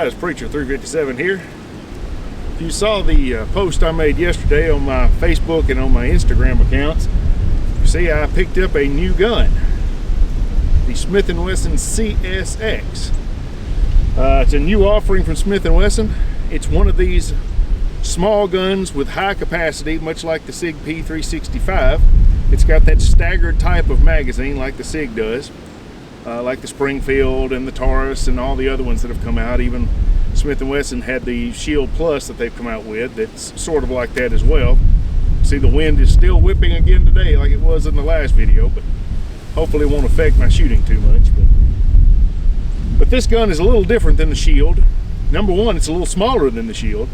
guys, Preacher 357 here. If you saw the post I made yesterday on my Facebook and on my Instagram accounts, you see I picked up a new gun, the Smith and Wesson CSX. It's a new offering from Smith and Wesson. It's one of these small guns with high capacity, much like the SIG P365. It's got that staggered type of magazine like the SIG does. Like the Springfield and the Taurus and all the other ones that have come out. Even Smith & Wesson had the Shield Plus that they've come out with that's sort of like that as well. See, the wind is still whipping again today like it was in the last video, but hopefully it won't affect my shooting too much. But this gun is a little different than the Shield. Number one, it's a little smaller than the Shield.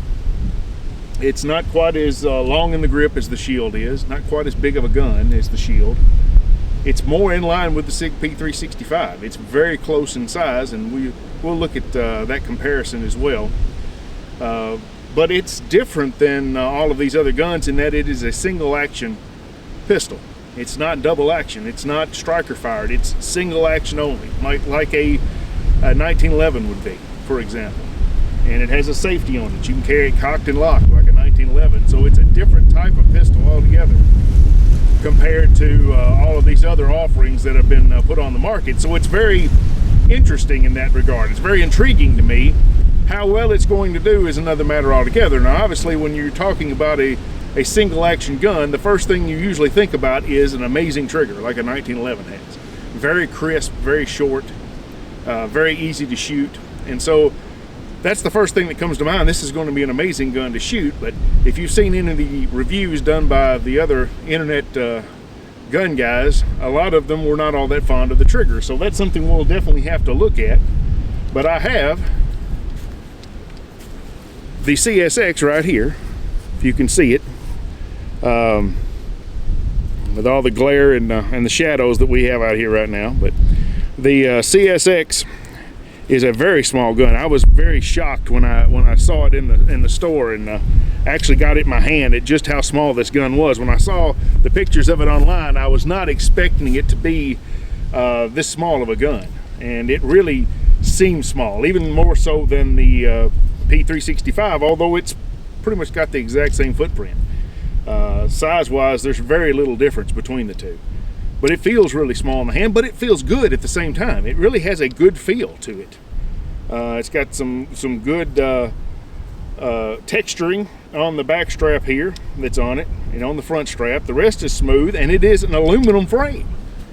It's not quite as long in the grip as the Shield is, not quite as big of a gun as the Shield. It's more in line with the SIG P365. It's very close in size, and we'll look at that comparison as well. But it's different than all of these other guns in that it is a single action pistol. It's not double action. It's not striker fired. It's single action only, like a 1911 would be, for example. And it has a safety on it. You can carry it cocked and locked like a 1911. So it's a different type of pistol altogether compared to all of these other offerings that have been put on the market. So it's very interesting in that regard. It's very intriguing to me. How well it's going to do is another matter altogether. Now, obviously, when you're talking about a single action gun, the first thing you usually think about is an amazing trigger like a 1911 has. Very crisp, very short, very easy to shoot. And so that's the first thing that comes to mind. This is going to be an amazing gun to shoot, but if you've seen any of the reviews done by the other internet gun guys, a lot of them were not all that fond of the trigger. So that's something we'll definitely have to look at. But I have the CSX right here, if you can see it, with all the glare and the shadows that we have out here right now. But the CSX is a very small gun. I was very shocked when I saw it in the store and actually got it in my hand at just how small this gun was. When I saw the pictures of it online, I was not expecting it to be this small of a gun, and it really seems small, even more so than the P365, although it's pretty much got the exact same footprint. Size-wise, there's very little difference between the two. But it feels really small in the hand, but it feels good at the same time. It really has a good feel to it. It's got some good texturing on the back strap here that's on it, and on the front strap. The rest is smooth, and it is an aluminum frame.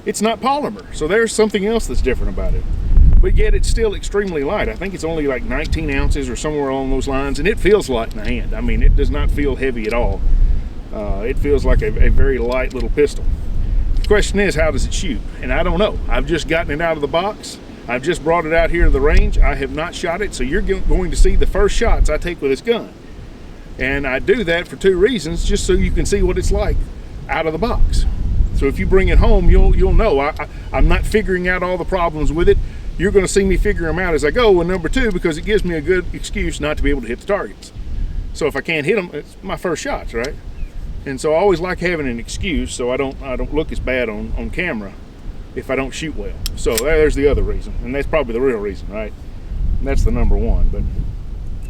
It's not polymer, so there's something else that's different about it. But yet it's still extremely light. I think it's only like 19 ounces or somewhere along those lines, and it feels light in the hand. I mean, it does not feel heavy at all. It feels like a very light little pistol. The question is, how does it shoot? And I don't know. I've just gotten it out of the box. I've just brought it out here to the range. I have not shot it, so you're going to see the first shots I take with this gun. And I do that for two reasons, just so you can see what it's like out of the box. So if you bring it home, you'll know. I'm not figuring out all the problems with it. You're going to see me figure them out as I go. And number two, because it gives me a good excuse not to be able to hit the targets. So if I can't hit them, it's my first shots, right? And so I always like having an excuse so I don't look as bad on camera if I don't shoot well. So there's the other reason, and that's probably the real reason, right? And that's the number one. But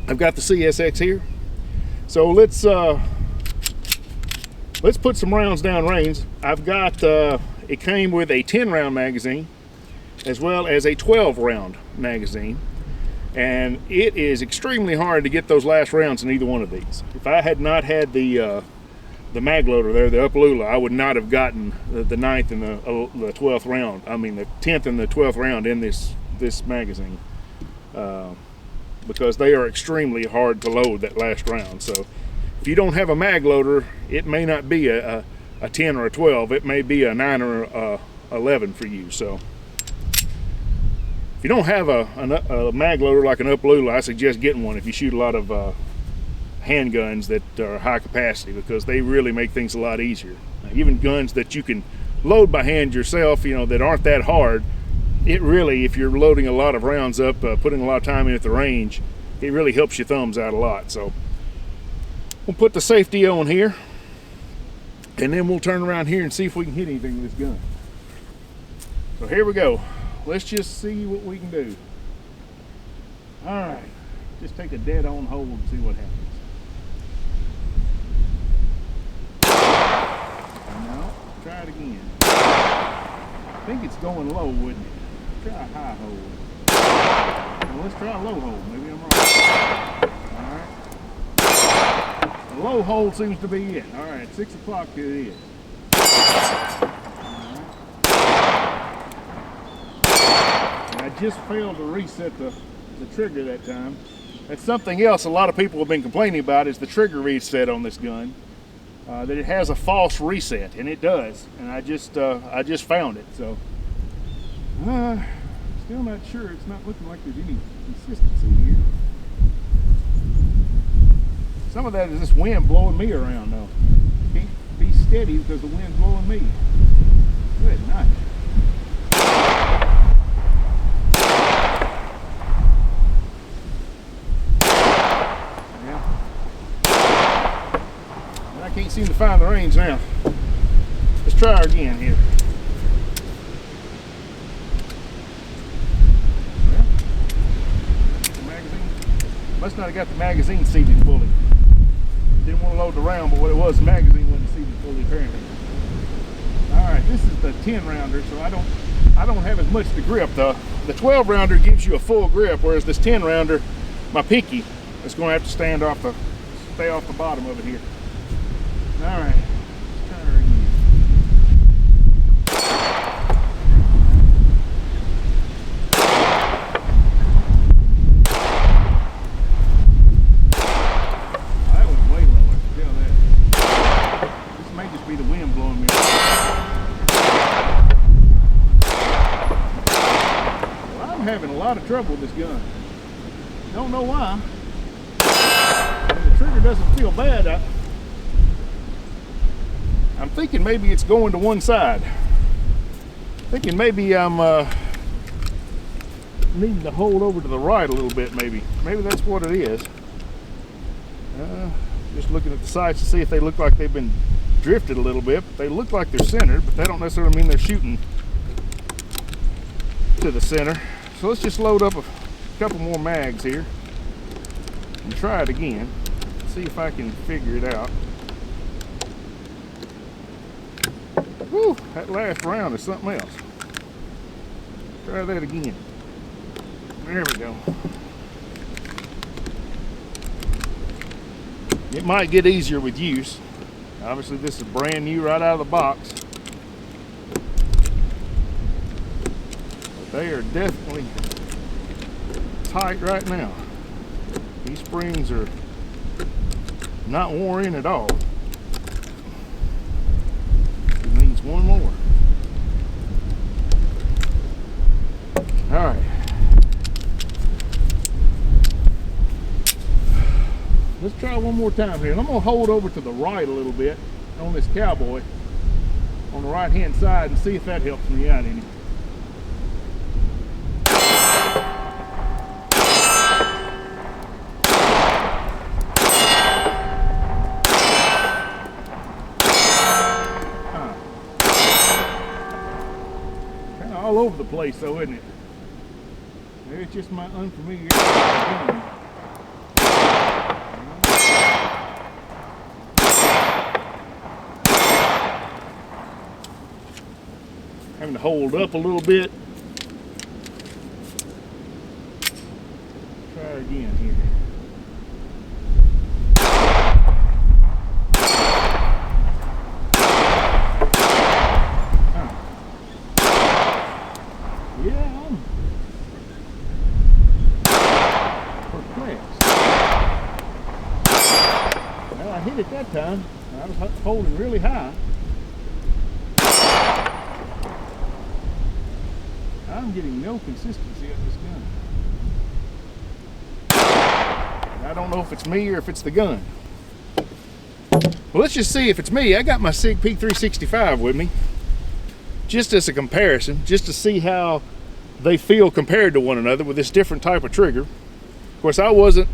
I've got the CSX here. So let's put some rounds down range. I've got it came with a 10-round magazine as well as a 12-round magazine. And it is extremely hard to get those last rounds in either one of these. If I had not had the mag loader there, the Upalula, I would not have gotten the 9th and the 12th round. I mean the 10th and the 12th round in this magazine, because they are extremely hard to load that last round. So if you don't have a mag loader, it may not be a 10 or a 12. It may be a 9 or a 11 for you. So if you don't have a mag loader like an Upalula, I suggest getting one if you shoot a lot of handguns that are high capacity, because they really make things a lot easier. Even guns that you can load by hand yourself, that aren't that hard, it really, if you're loading a lot of rounds up, putting a lot of time in at the range, it really helps your thumbs out a lot. So we'll put the safety on here, and then we'll turn around here and see if we can hit anything with this gun. So here we go. Let's just see what we can do. All right. just take a dead-on hold and see what happens. No, try it again. I think it's going low, wouldn't it? Try a high hold. Well, let's try a low hold. Maybe I'm wrong. All right. The low hold seems to be it. All right, 6 o'clock it is. I just failed to reset the trigger that time. That's something else a lot of people have been complaining about, is the trigger reset on this gun. That it has a false reset, and it does. And I just found it. So still not sure. It's not looking like there's any consistency here. Some of that is this wind blowing me around though. Can't be steady because the wind's blowing me. Good night. I can't seem to find the range now. Let's try her again here. Well, the magazine must not have got the magazine seated fully. Didn't want to load the round, but what it was, the magazine wasn't seated fully apparently. All right, this is the 10 rounder, so I don't have as much to grip. The 12 rounder gives you a full grip, whereas this 10 rounder, my pinky, is going to have to stay off the bottom of it here. All right, let's try her again. That went way low, I can tell that. This may just be the wind blowing me around. Well, I'm having a lot of trouble with this gun. Don't know why. The trigger doesn't feel bad. I'm thinking maybe it's going to one side. Thinking maybe I'm needing to hold over to the right a little bit, maybe. Maybe that's what it is. Just looking at the sights to see if they look like they've been drifted a little bit. But they look like they're centered, but that don't necessarily mean they're shooting to the center. So let's just load up a couple more mags here and try it again. See if I can figure it out. Whew, that last round is something else. Try that again. There we go. It might get easier with use. Obviously this is brand new right out of the box. But they are definitely tight right now. These springs are not worn in at all. One more. All right. Let's try one more time here. And I'm going to hold over to the right a little bit on this cowboy on the right hand side and see if that helps me out any. All over the place though, isn't it? Maybe it's just my unfamiliar gun. Having to hold up a little bit. Try again here. Yeah, I'm perplexed. Well, I hit it that time. I was holding really high. I'm getting no consistency of this gun. I don't know if it's me or if it's the gun. Well, let's just see if it's me. I got my SIG P365 with me, just as a comparison, just to see how they feel compared to one another with this different type of trigger. Of course, I wasn't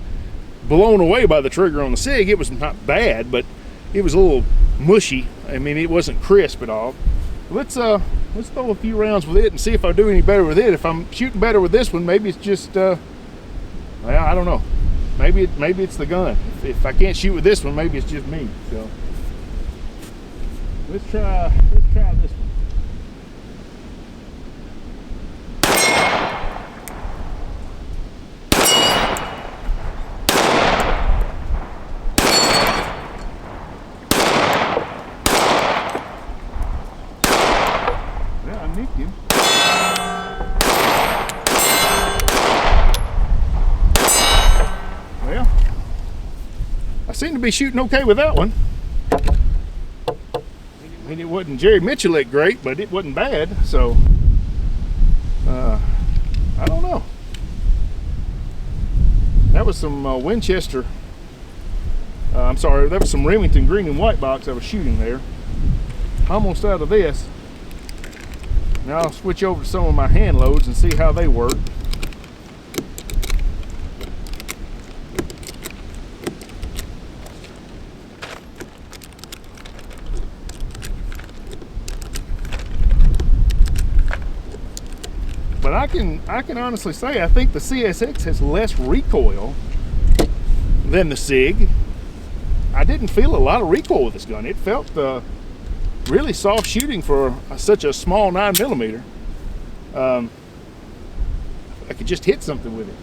blown away by the trigger on the SIG. It was not bad, but it was a little mushy. I mean, it wasn't crisp at all. Let's throw a few rounds with it and see if I do any better with it. If I'm shooting better with this one, maybe it's just, well, I don't know. maybe it's the gun. If I can't shoot with this one, maybe it's just me. So let's try this one. Yeah, I nicked him. Well, I seem to be shooting okay with that one. I mean, it wasn't Jerry Mitchell great, but it wasn't bad. So, I don't know. That was some Winchester. I'm sorry, that was some Remington green and white box I was shooting there. Almost out of this. Now I'll switch over to some of my hand loads and see how they work. But I can honestly say I think the CSX has less recoil than the SIG. I didn't feel a lot of recoil with this gun. It felt really soft shooting for such a small 9mm. I could just hit something with it.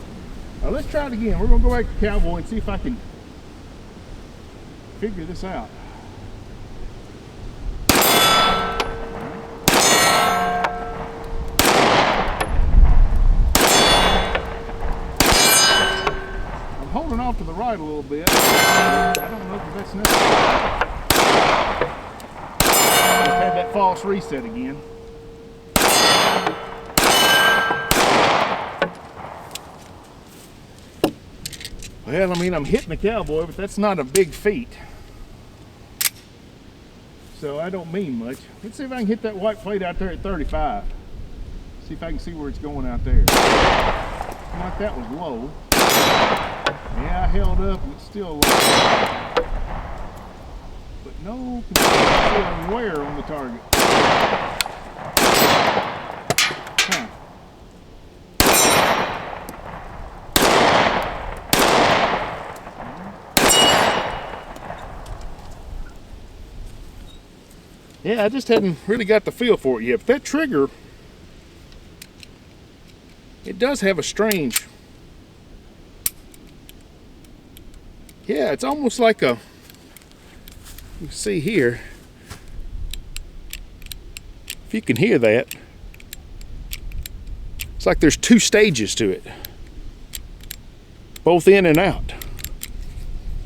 Now let's try it again. We're gonna go back to Cowboy and see if I can figure this out. I'm holding off to the right a little bit. I don't know if that's necessary. Just had that false reset again. Well, I mean, I'm hitting the Cowboy, but that's not a big feat. So I don't mean much. Let's see if I can hit that white plate out there at 35. See if I can see where it's going out there. Seemed like that was low. Yeah, I held up and it's still low. But no considerable wear on the target. Huh. Yeah, I just hadn't really got the feel for it yet. But that trigger, it does have a strange, yeah, it's almost like a, you can see here, if you can hear that, it's like there's two stages to it, both in and out.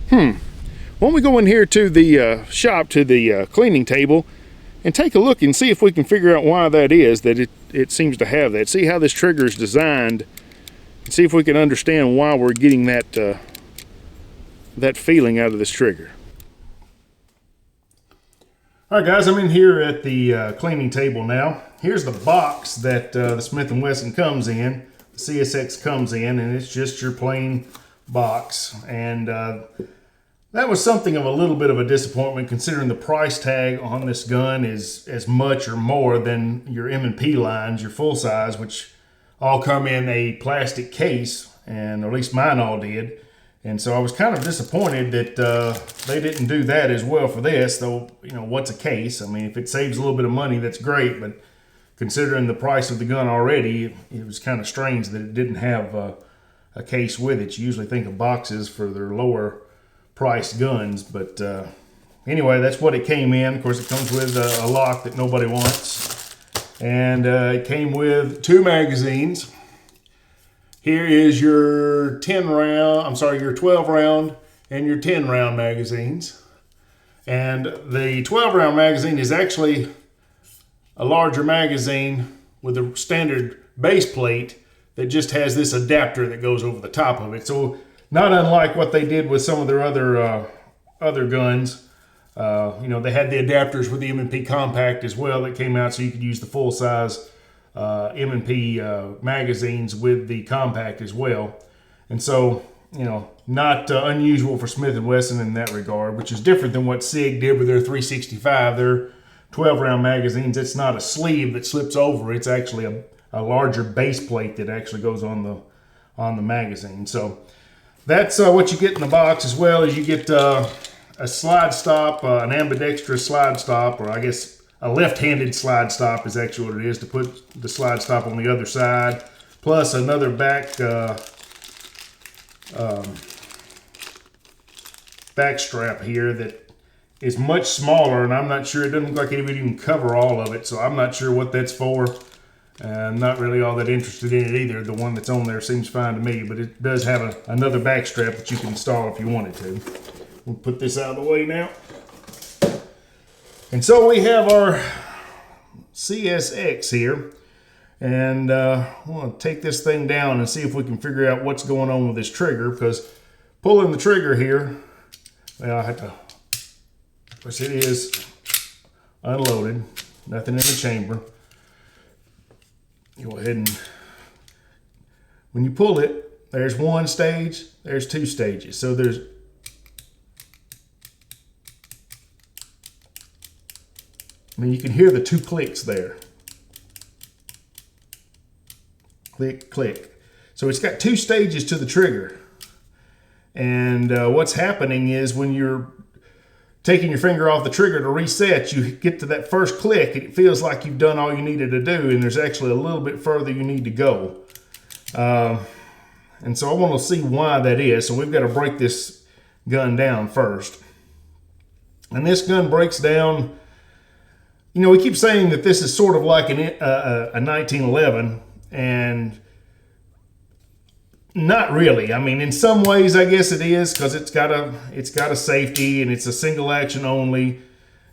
When we go in here to the shop, to the cleaning table, and take a look and see if we can figure out why that is, that it seems to have that. See how this trigger is designed, and see if we can understand why we're getting that that feeling out of this trigger. All right, guys, I'm in here at the cleaning table now. Here's the box that the Smith and Wesson comes in, the CSX comes in, and it's just your plain box. And that was something of a little bit of a disappointment, considering the price tag on this gun is as much or more than your M&P lines, your full size, which all come in a plastic case, and at least mine all did. And so I was kind of disappointed that they didn't do that as well for this, though, you know, what's a case? I mean, if it saves a little bit of money, that's great, but considering the price of the gun already, it was kind of strange that it didn't have a case with it. You usually think of boxes for their lower priced guns, but anyway, that's what it came in. Of course, it comes with a lock that nobody wants, and it came with 2 magazines. Here is your 12 round and your 10 round magazines, and the 12 round magazine is actually a larger magazine with a standard base plate that just has this adapter that goes over the top of it. So not unlike what they did with some of their other guns. You know, they had the adapters with the M&P Compact as well that came out, so you could use the full-size M&P magazines with the Compact as well. And so, you know, not unusual for Smith and Wesson in that regard, which is different than what SIG did with their 365. Their 12-round magazines, it's not a sleeve that slips over. It's actually a larger base plate that actually goes on the magazine. So that's what you get in the box, as well as you get a slide stop, an ambidextrous slide stop, or I guess a left-handed slide stop is actually what it is, to put the slide stop on the other side, plus another back back strap here that is much smaller, and I'm not sure, it doesn't look like it would even cover all of it, so I'm not sure what that's for. I'm not really all that interested in it either. The one that's on there seems fine to me, but it does have another back strap that you can install if you wanted to. We'll put this out of the way now. And so we have our CSX here, and I want to take this thing down and see if we can figure out what's going on with this trigger, because pulling the trigger here, well, I have to, of course it is unloaded, nothing in the chamber. Go ahead and, when you pull it, there's one stage, there's two stages. So there's, I mean, you can hear the two clicks there. Click, click. So it's got two stages to the trigger. And what's happening is when you're taking your finger off the trigger to reset, you get to that first click and it feels like you've done all you needed to do, and there's actually a little bit further you need to go. And so I want to see why that is. So we've got to break this gun down first. And this gun breaks down, you know, we keep saying that this is sort of like a 1911, and not really. I mean, in some ways, I guess it is, because it's got a safety, and it's a single action only,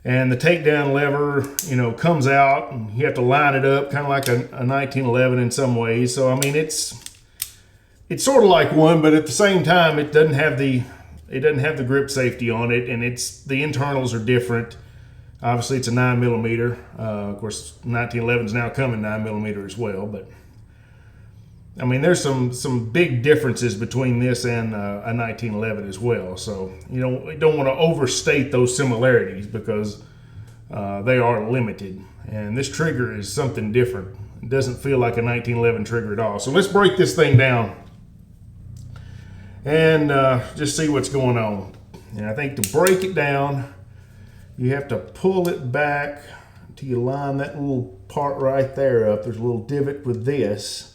and the takedown lever, you know, comes out, and you have to line it up, kind of like a 1911 in some ways. So I mean, it's sort of like one, but at the same time, it doesn't have the grip safety on it, and the internals are different. Obviously, it's a 9mm. Of course, 1911s now come in 9mm as well, but I mean, there's some big differences between this and a 1911 as well. So you don't want to overstate those similarities, because they are limited. And this trigger is something different. It doesn't feel like a 1911 trigger at all. So let's break this thing down and just see what's going on. And I think to break it down, you have to pull it back until you line that little part right there up. There's a little divot with this.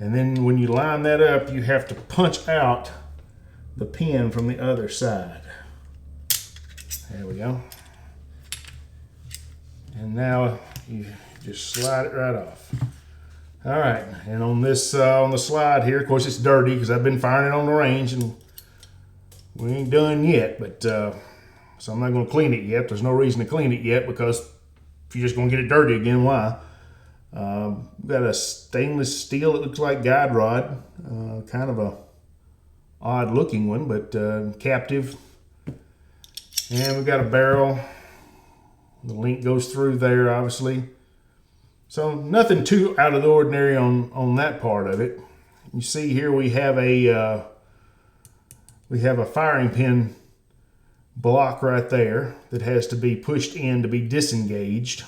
And then when you line that up, you have to punch out the pin from the other side. There we go. And now you just slide it right off. All right, and on this on the slide here, of course it's dirty because I've been firing it on the range and we ain't done yet, but so I'm not gonna clean it yet. There's no reason to clean it yet, because if you're just gonna get it dirty again, why? We've got a stainless steel, it looks like guide rod, kind of a odd looking one, but captive. And we've got a barrel. The link goes through there, obviously. So nothing too out of the ordinary on that part of it. You see here we have a firing pin block right there that has to be pushed in to be disengaged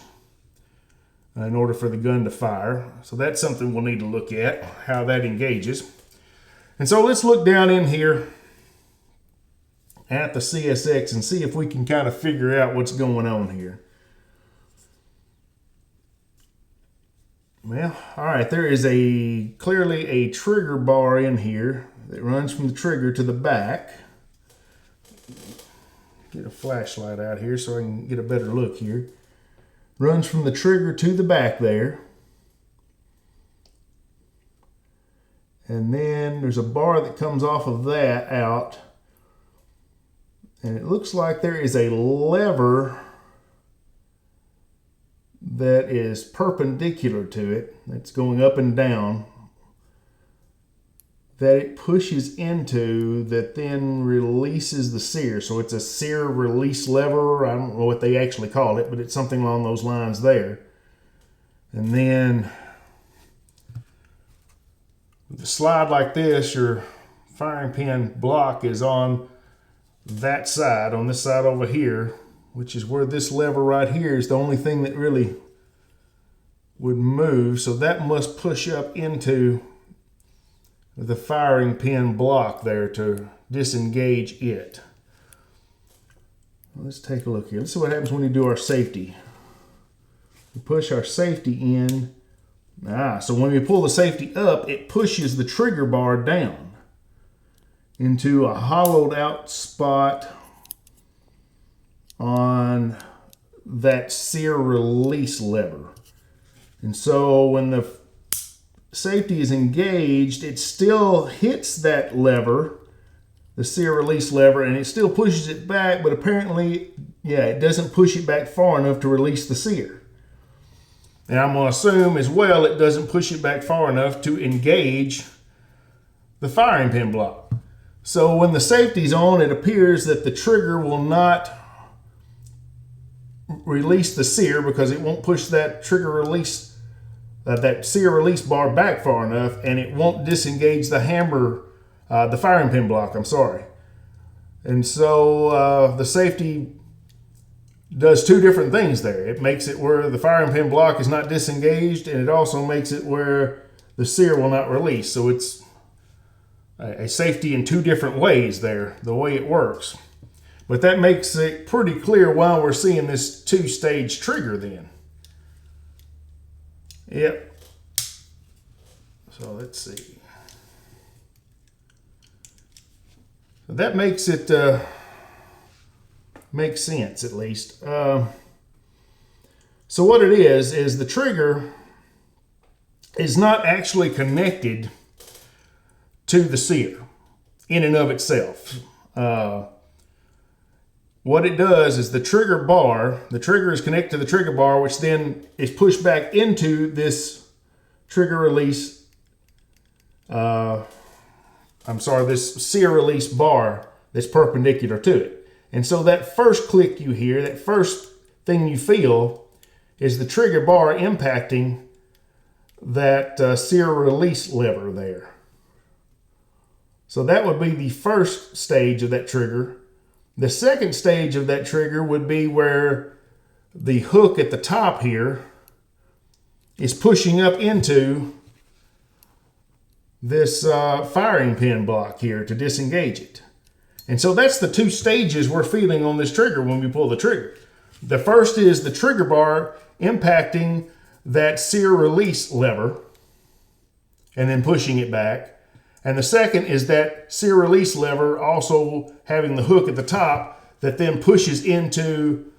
in order for the gun to fire. So that's something we'll need to look at, how that engages. And so let's look down in here at the CSX and see if we can kind of figure out what's going on here. Well, all right, there is clearly a trigger bar in here that runs from the trigger to the back. Get a flashlight out here so I can get a better look here. Runs from the trigger to the back there. And then there's a bar that comes off of that out. And it looks like there is a lever that is perpendicular to it, that's going up and down, that it pushes into, that then releases the sear. So it's a sear release lever. I don't know what they actually call it, but it's something along those lines there. And then with a slide like this, your firing pin block is on that side, on this side over here, which is where this lever right here is the only thing that really would move. So that must push up into the firing pin block there to disengage it. Let's take a look here. Let's see what happens when we do our safety. We push our safety in. So when we pull the safety up, it pushes the trigger bar down into a hollowed out spot on that sear release lever. And so when the safety is engaged, it still hits that lever, the sear release lever, and it still pushes it back, but apparently, it doesn't push it back far enough to release the sear. And I'm going to assume as well it doesn't push it back far enough to engage the firing pin block. So when the safety's on, it appears that the trigger will not release the sear because it won't push that trigger release, that sear release bar back far enough, and it won't disengage the hammer, the firing pin block, I'm sorry. And so the safety does two different things there. It makes it where the firing pin block is not disengaged, and it also makes it where the sear will not release. So it's a safety in two different ways there, the way it works. But that makes it pretty clear why we're seeing this two-stage trigger then. Yep. So let's see. So that makes it makes sense at least. So what it is the trigger is not actually connected to the sear in and of itself. What it does is the trigger is connected to the trigger bar, which then is pushed back into this trigger release, this sear release bar that's perpendicular to it. And so that first click you hear, that first thing you feel, is the trigger bar impacting that sear release lever there. So that would be the first stage of that trigger. The second stage of that trigger would be where the hook at the top here is pushing up into this firing pin block here to disengage it. And so that's the two stages we're feeling on this trigger when we pull the trigger. The first is the trigger bar impacting that sear release lever and then pushing it back. And the second is that sear release lever also having the hook at the top that then pushes into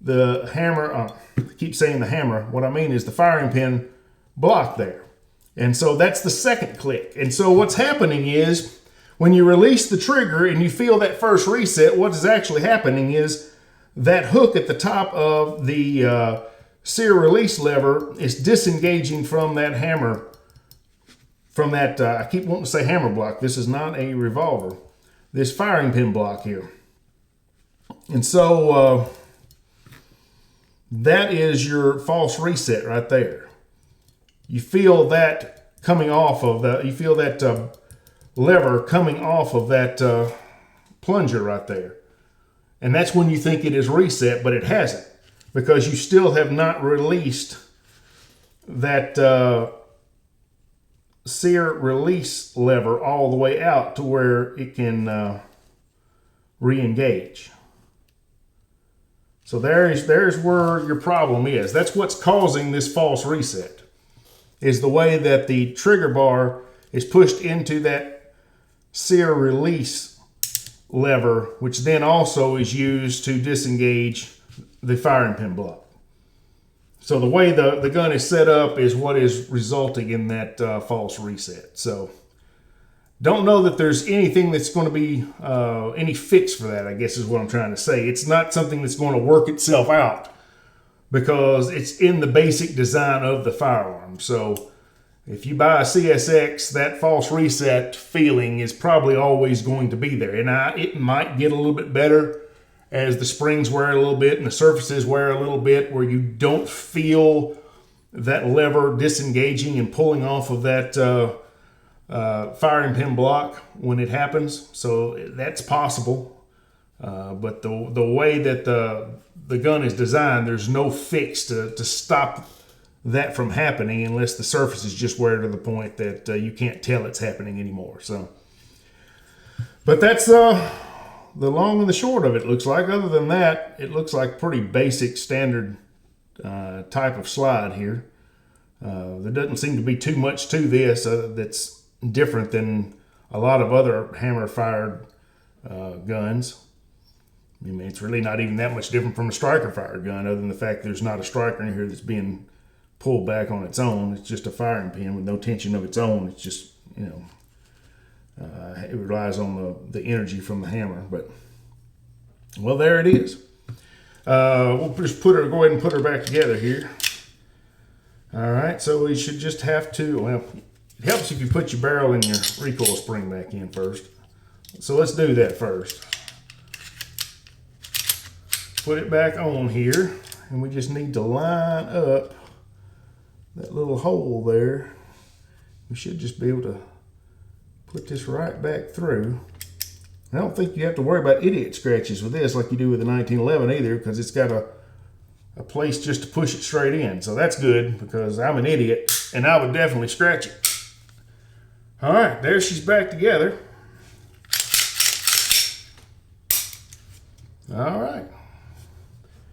the hammer. I keep saying the hammer. What I mean is the firing pin block there. And so that's the second click. And so what's happening is when you release the trigger and you feel that first reset, what is actually happening is that hook at the top of the sear release lever is disengaging from that hammer, from that, I keep wanting to say hammer block. This is not a revolver. This firing pin block here. And so that is your false reset right there. You feel that coming off of the, you feel that lever coming off of that plunger right there. And that's when you think it is reset, but it hasn't, because you still have not released that sear release lever all the way out to where it can re-engage. So there's where your problem is. That's what's causing this false reset, is the way that the trigger bar is pushed into that sear release lever, which then also is used to disengage the firing pin block. So the way the gun is set up is what is resulting in that false reset. So don't know that there's anything that's going to be any fix for that, I guess is what I'm trying to say. It's not something that's going to work itself out because it's in the basic design of the firearm. So if you buy a CSX, that false reset feeling is probably always going to be there. And it might get a little bit better as the springs wear a little bit and the surfaces wear a little bit, where you don't feel that lever disengaging and pulling off of that firing pin block when it happens. So that's possible. But the way that the gun is designed, there's no fix to stop that from happening unless the surface is just wear to the point that you can't tell it's happening anymore. So, but that's the long and the short of it. Looks like. Other than that, it looks like pretty basic standard type of slide here. There doesn't seem to be too much to this that's different than a lot of other hammer fired guns. I mean, it's really not even that much different from a striker fired gun, other than the fact there's not a striker in here that's being pulled back on its own. It's just a firing pin with no tension of its own. It's just, it relies on the energy from the hammer. But, well, there it is. We'll just go ahead and put her back together here. All right, so we should just have to, well, it helps if you put your barrel and your recoil spring back in first. So let's do that first. Put it back on here, and we just need to line up that little hole there. We should just be able to put this right back through. I don't think you have to worry about idiot scratches with this like you do with the 1911 either, because it's got a place just to push it straight in. So that's good, because I'm an idiot and I would definitely scratch it. All right, there she's back together. All right.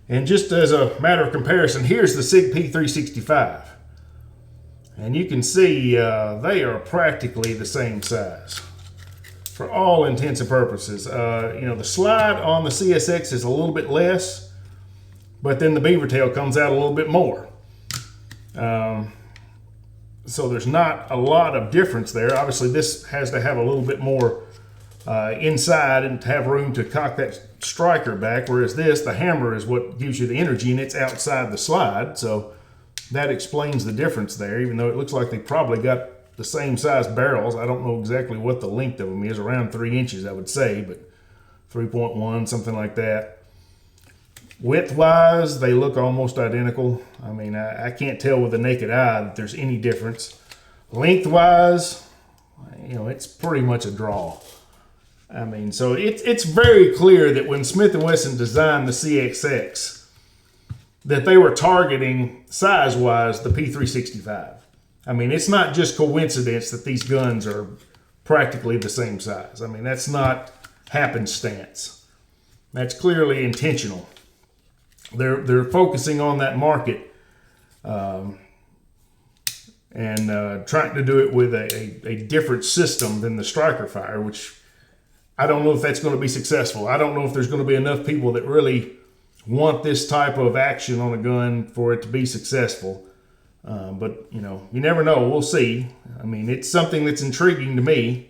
And just as a matter of comparison, here's the SIG P365. And you can see they are practically the same size for all intents and purposes. The slide on the CSX is a little bit less, but then the beaver tail comes out a little bit more. So there's not a lot of difference there. Obviously, this has to have a little bit more inside and to have room to cock that striker back, whereas the hammer is what gives you the energy, and it's outside the slide. So that explains the difference there, even though it looks like they probably got the same size barrels. I don't know exactly what the length of them is, around 3 inches, I would say, but 3.1, something like that. Width-wise, they look almost identical. I mean, I can't tell with the naked eye that there's any difference. Length-wise, it's pretty much a draw. I mean, so it's very clear that when Smith and Wesson designed the CSX, that they were targeting size-wise the P365. I mean, it's not just coincidence that these guns are practically the same size. I mean, that's not happenstance. That's clearly intentional. They're focusing on that market and trying to do it with a different system than the striker fire, which I don't know if that's going to be successful. I don't know if there's going to be enough people that really want this type of action on a gun for it to be successful. But, you never know. We'll see. I mean, it's something that's intriguing to me.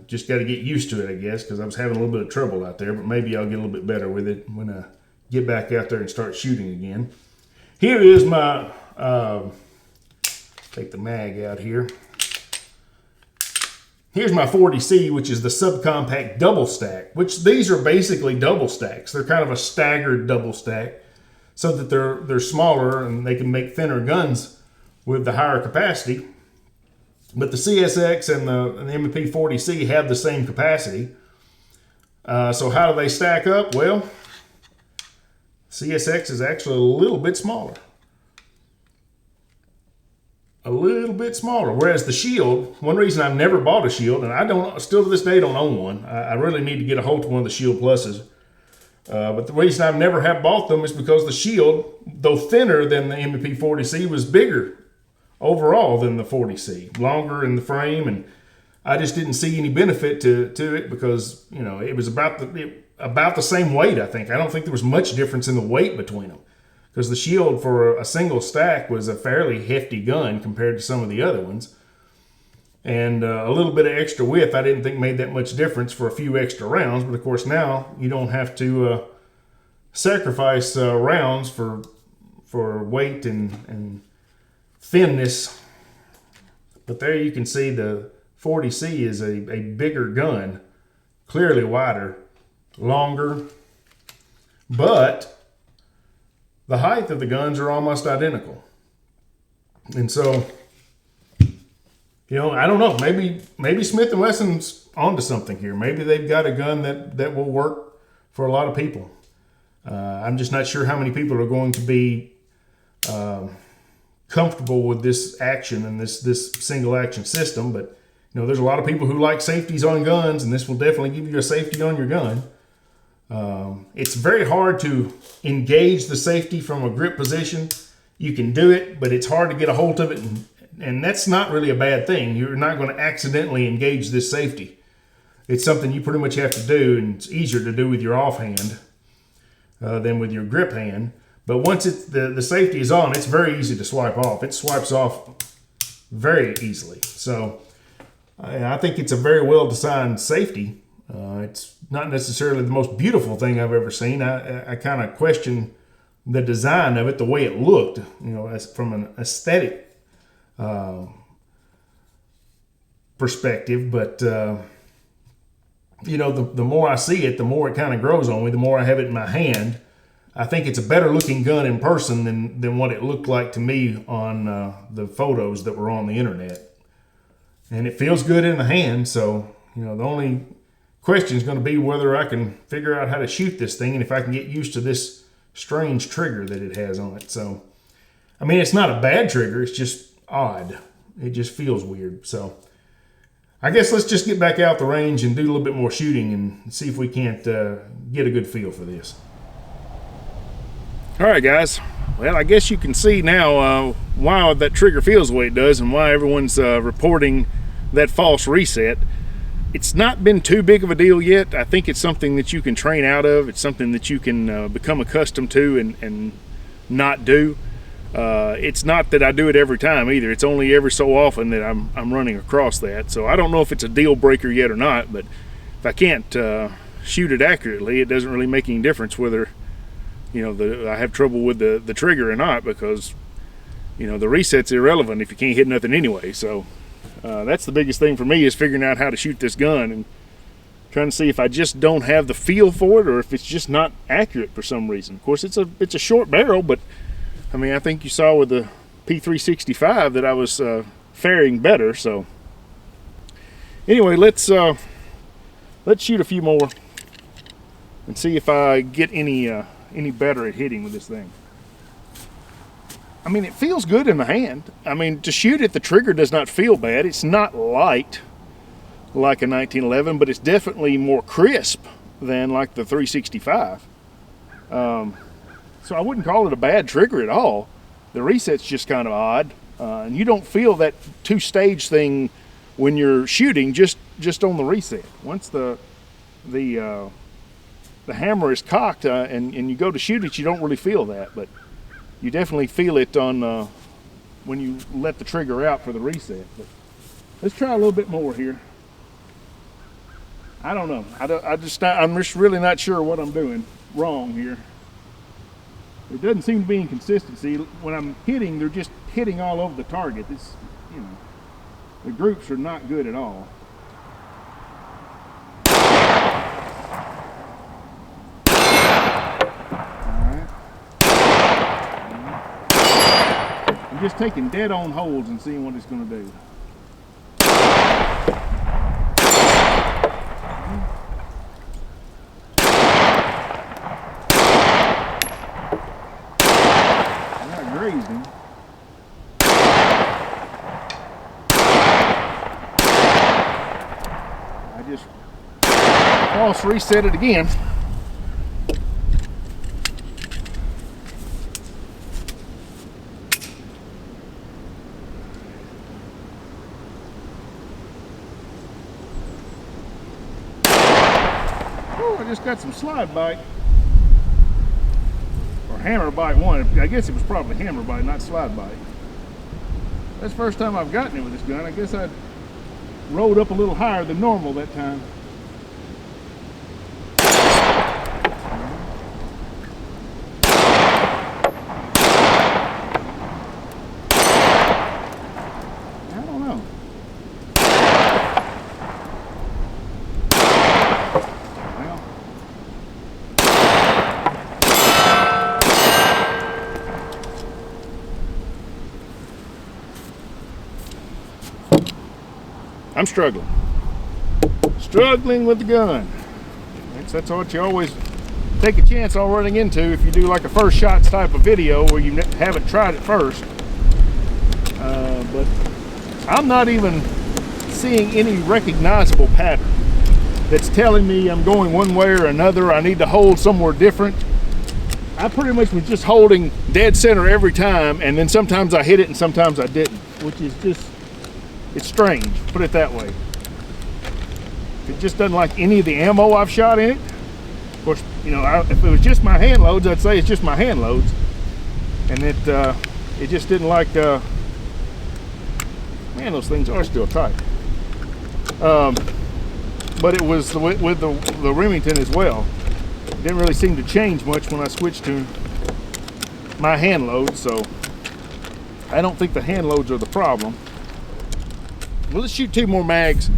Just got to get used to it, I guess, because I was having a little bit of trouble out there. But maybe I'll get a little bit better with it when I get back out there and start shooting again. Here is my, take the mag out here. Here's my 40C, which is the subcompact double stack, which these are basically double stacks. They're kind of a staggered double stack so that they're smaller and they can make thinner guns with the higher capacity. But the CSX and the M&P 40C have the same capacity. So how do they stack up? Well, CSX is actually a little bit smaller. A little bit smaller. Whereas the Shield, one reason I've never bought a Shield, and I still to this day don't own one. I really need to get a hold of one of the Shield Pluses. But the reason I've never have bought them is because the Shield, though thinner than the M&P 40C, was bigger overall than the 40C, longer in the frame, and I just didn't see any benefit to it because it was about the same weight. I think. I don't think there was much difference in the weight between them. Because the Shield for a single stack was a fairly hefty gun compared to some of the other ones. And a little bit of extra width I didn't think made that much difference for a few extra rounds. But of course now you don't have to sacrifice rounds for weight and thinness. But there you can see the 40C is a bigger gun, clearly wider, longer, but the height of the guns are almost identical. And so, I don't know. Maybe Smith & Wesson's onto something here. Maybe they've got a gun that will work for a lot of people. I'm just not sure how many people are going to be comfortable with this action and this single action system. But you know, there's a lot of people who like safeties on guns, and this will definitely give you a safety on your gun. It's very hard to engage the safety from a grip position. You can do it, but it's hard to get a hold of it, and that's not really a bad thing. You're not going to accidentally engage this safety. It's something you pretty much have to do, and it's easier to do with your offhand than with your grip hand. But once the safety is on, it's very easy to swipe off. It swipes off very easily. So I think it's a very well-designed safety. It's not necessarily the most beautiful thing I've ever seen. I kind of question the design of it, the way it looked, you know, as from an aesthetic perspective. But you know, the more I see it, the more it kind of grows on me, the more I have it in my hand. I think it's a better looking gun in person than what it looked like to me on the photos that were on the internet. And it feels good in the hand, so, you know, the only question is going to be whether I can figure out how to shoot this thing and if I can get used to this strange trigger that it has on it. So, I mean, it's not a bad trigger, it's just odd. It just feels weird. So, I guess let's just get back out the range and do a little bit more shooting and see if we can't get a good feel for this. All right, guys. Well, I guess you can see now why that trigger feels the way it does and why everyone's reporting that false reset. It's not been too big of a deal yet. I think it's something that you can train out of. It's something that you can become accustomed to and not do. It's not that I do it every time either. It's only every so often that I'm running across that. So I don't know if it's a deal breaker yet or not, but if I can't shoot it accurately, it doesn't really make any difference whether, you know, I have trouble with the trigger or not, because, you know, the reset's irrelevant if you can't hit nothing anyway. So that's the biggest thing for me, is figuring out how to shoot this gun and trying to see if I just don't have the feel for it or if it's just not accurate for some reason. Of course, it's a short barrel, but I mean, I think you saw with the P365 that I was faring better. So anyway, let's shoot a few more and see if I get any better at hitting with this thing. I mean, it feels good in the hand. I mean, to shoot it, the trigger does not feel bad. It's not light like a 1911, but it's definitely more crisp than like the 365. So I wouldn't call it a bad trigger at all. The reset's just kind of odd, and you don't feel that two-stage thing when you're shooting just on the reset. Once the hammer is cocked and you go to shoot it, you don't really feel that, but you definitely feel it on when you let the trigger out for the reset. But let's try a little bit more here. I don't know. I'm just really not sure what I'm doing wrong here. There doesn't seem to be inconsistency. When I'm hitting, they're just hitting all over the target. It's, you know, the groups are not good at all. I'm just taking dead on holds and seeing what it's going to do. I grazed him. I just false reset it again. I just got some slide bite, or hammer bite one. I guess it was probably hammer bite, not slide bite. That's the first time I've gotten it with this gun. I guess I rolled up a little higher than normal that time. I don't know. I'm struggling with the gun. That's what you always take a chance on running into if you do like a first shots type of video where you haven't tried it first. but I'm not even seeing any recognizable pattern that's telling me I'm going one way or another. I need to hold somewhere different. I pretty much was just holding dead center every time, and then sometimes I hit it and sometimes I didn't, which is just, it's strange, put it that way. It just doesn't like any of the ammo I've shot in it. Of course, you know, if it was just my hand loads, I'd say it's just my hand loads. And it just didn't like, man, those things are still tight. But it was with the Remington as well. It didn't really seem to change much when I switched to my hand load, so I don't think the hand loads are the problem. Well, let's shoot 2 more mags.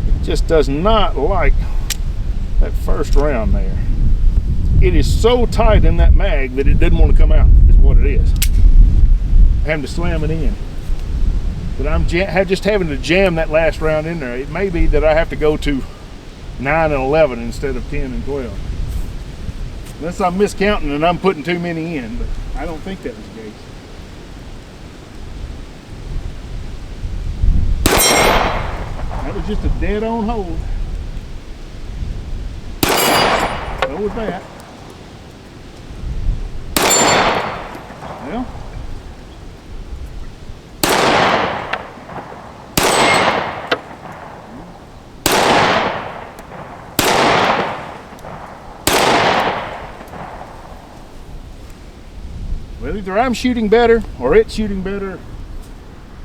It just does not like that first round there. It is so tight in that mag that it didn't want to come out, is what it is. I'm having to slam it in. But I'm just having to jam that last round in there. It may be that I have to go to 9 and 11 instead of 10 and 12. Unless I'm miscounting and I'm putting too many in, but I don't think that was the case. That was just a dead-on hold. So was that. Well, either I'm shooting better or it's shooting better,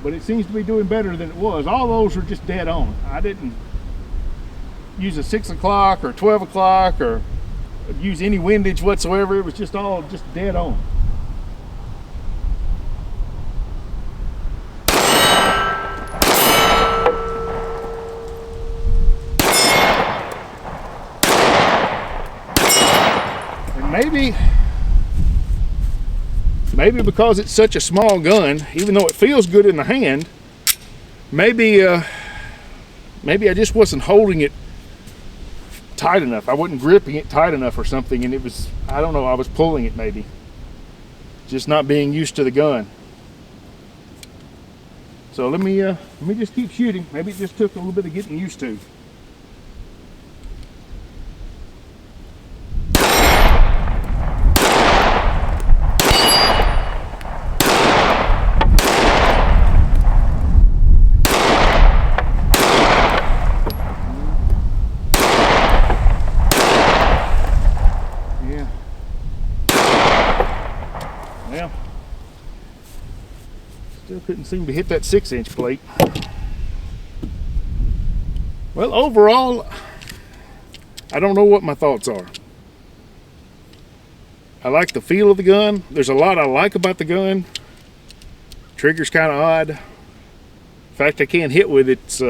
but it seems to be doing better than it was. All those were just dead on. I didn't use a 6 o'clock or 12 o'clock or use any windage whatsoever. It was just all just dead on. And maybe because it's such a small gun, even though it feels good in the hand, maybe I just wasn't holding it tight enough. I wasn't gripping it tight enough or something, and it was, I don't know, I was pulling it maybe. Just not being used to the gun. So let me just keep shooting. Maybe it just took a little bit of getting used to. Well, still couldn't seem to hit that 6-inch plate. Well, overall, I don't know what my thoughts are. I like the feel of the gun. There's a lot I like about the gun. Trigger's kind of odd. In fact, I can't hit with it. It's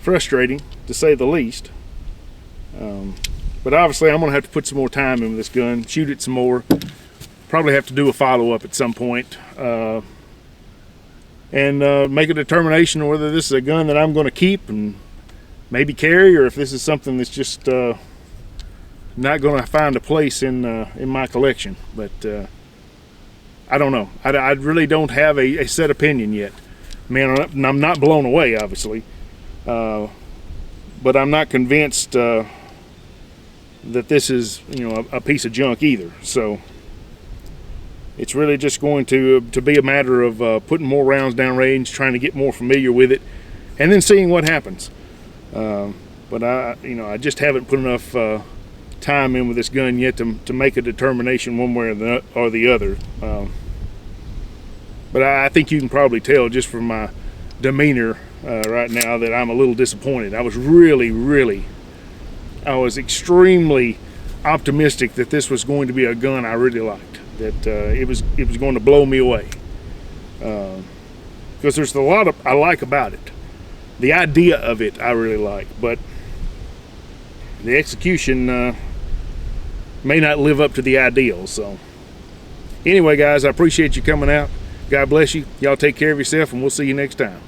frustrating, to say the least. But obviously, I'm going to have to put some more time in with this gun, shoot it some more. Probably have to do a follow-up at some point, and make a determination on whether this is a gun that I'm going to keep and maybe carry, or if this is something that's just not going to find a place in my collection. But I don't know. I really don't have a set opinion yet. Man, I'm not blown away, obviously, but I'm not convinced that this is, you know, a piece of junk either. So it's really just going to be a matter of putting more rounds downrange, trying to get more familiar with it, and then seeing what happens. But I just haven't put enough time in with this gun yet to make a determination one way or the other. But I think you can probably tell just from my demeanor right now that I'm a little disappointed. I was extremely optimistic that this was going to be a gun I really liked. That it was going to blow me away, because there's a lot I like about it. The idea of it I really like, but the execution may not live up to the ideal. So anyway, guys, I appreciate you coming out. God bless you. Y'all take care of yourself, and we'll see you next time.